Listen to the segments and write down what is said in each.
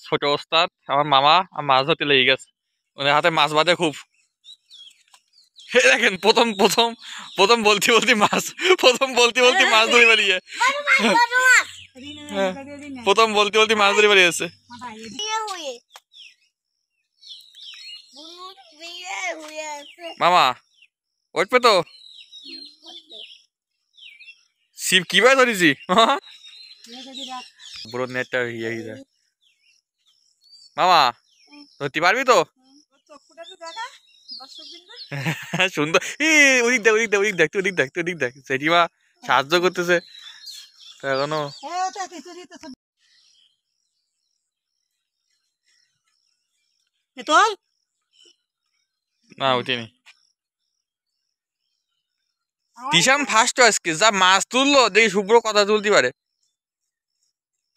ছোট ওস্তাদ আমার মামা আর মাছ ধরতে লেগে গেছে, ওদের হাতে মাছ বাঁধে খুব। দেখেন প্রথম প্রথম প্রথম বলতে বলতে মাছ, প্রথম বলতে বলতে মাছ ধরে বেরিয়ে, প্রথম বলতে বলতে মাছ ধরে বেরিয়েছে। মামা উঠবে তো, শিব কিভাবে ধরেছি বড় নেটটা মামা ধরতে পারবি তো? সুন্দর। ওদিক দেখ, ওদিক দেখ, ওদিক দেখ, তুই ওদিক দেখ, তুই ওদিক দেখ, জেঠিমা সাহায্য করতেছে এখনো। না উঠিনি। তিশান ফার্স্ট আজকে যা মাছ তুললো, দেখি শুভ্র কথা তুলতে পারে।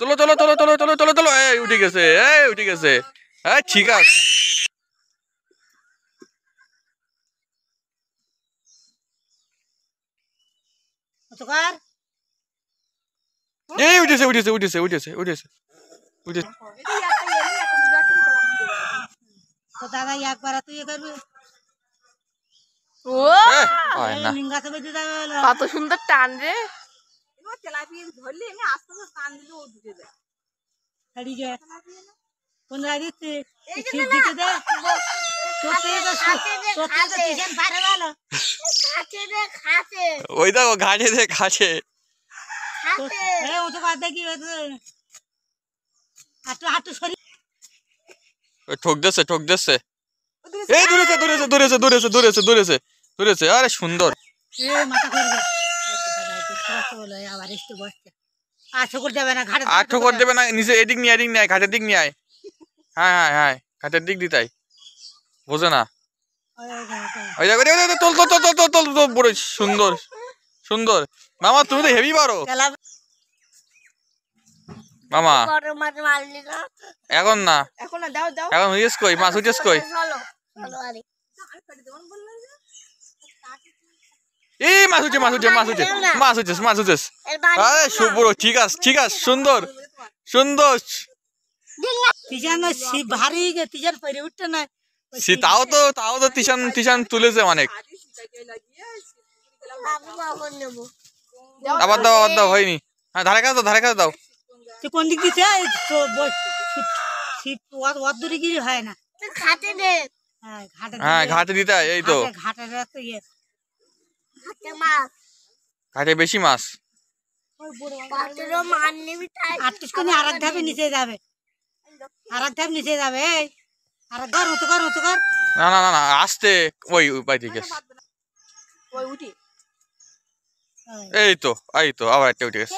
তোলো তোলো তোলো তোলো তোলো তোলো তোলো, এই উঠে গেছে, এই উঠে গেছে, এই ঠিক আছে। এই উঠেছে উঠেছে উঠেছে উঠেছে উঠেছে উঠেছে। দাদা একবার তুই করবি। ও কত সুন্দর টান রে। ধরলে এমনি আস্তে আস্তে টান দিলে ও ঢুকে যায়। কোন জায়গায় দিচ্ছে? ওই দেখো ঘাটে দে ঘাটে। ঠোক দিচ্ছে ঠোক দিচ্ছে। এই দূরেছে দূরেছে দূরেছে দূরেছে দূরেছে দূরেছে দূরেছে। আরে সুন্দর। আর ঠোকর দেবে না, নিচে এদিক নিয়ে এদিক নিয়ে ঘাটের দিক নিয়ে আয়। হ্যাঁ হ্যাঁ হ্যাঁ ঘাটের দিক দিতাই বোঝে না। ওই দেখো তোল তোল তোল তোল তোল তোল, বড় সুন্দর সুন্দর। মামা তুমি তো হেভি পারো মামা। এখন না, এখন উঠেস কই, মাছ উঠেস কই? এই মাছ উঠে মাছ উঠে মাছ উঠে মাছ উঠেস মাছ উঠেস। আরে শুভ্র ঠিক আছে ঠিক আছে, সুন্দর সুন্দর। তাও তো তিশান তিশান তুলেছে অনেক। আবার দাও আবার দাও, হয়নি। হ্যাঁ ধারে কাছে দাও, ধারে কাছে দাও। কোন দিক দিতে হয় না, হ্যাঁ ঘাটে দিতে হয়। এই তো ঘাটে বেশি মাছ। আর এক ধাপে নিচে যাবে, আর এক ধাপ নিচে যাবে। না না না না আসতে ওই বাইরে গেছে। এই তো আবার একটা উঠে গেছে।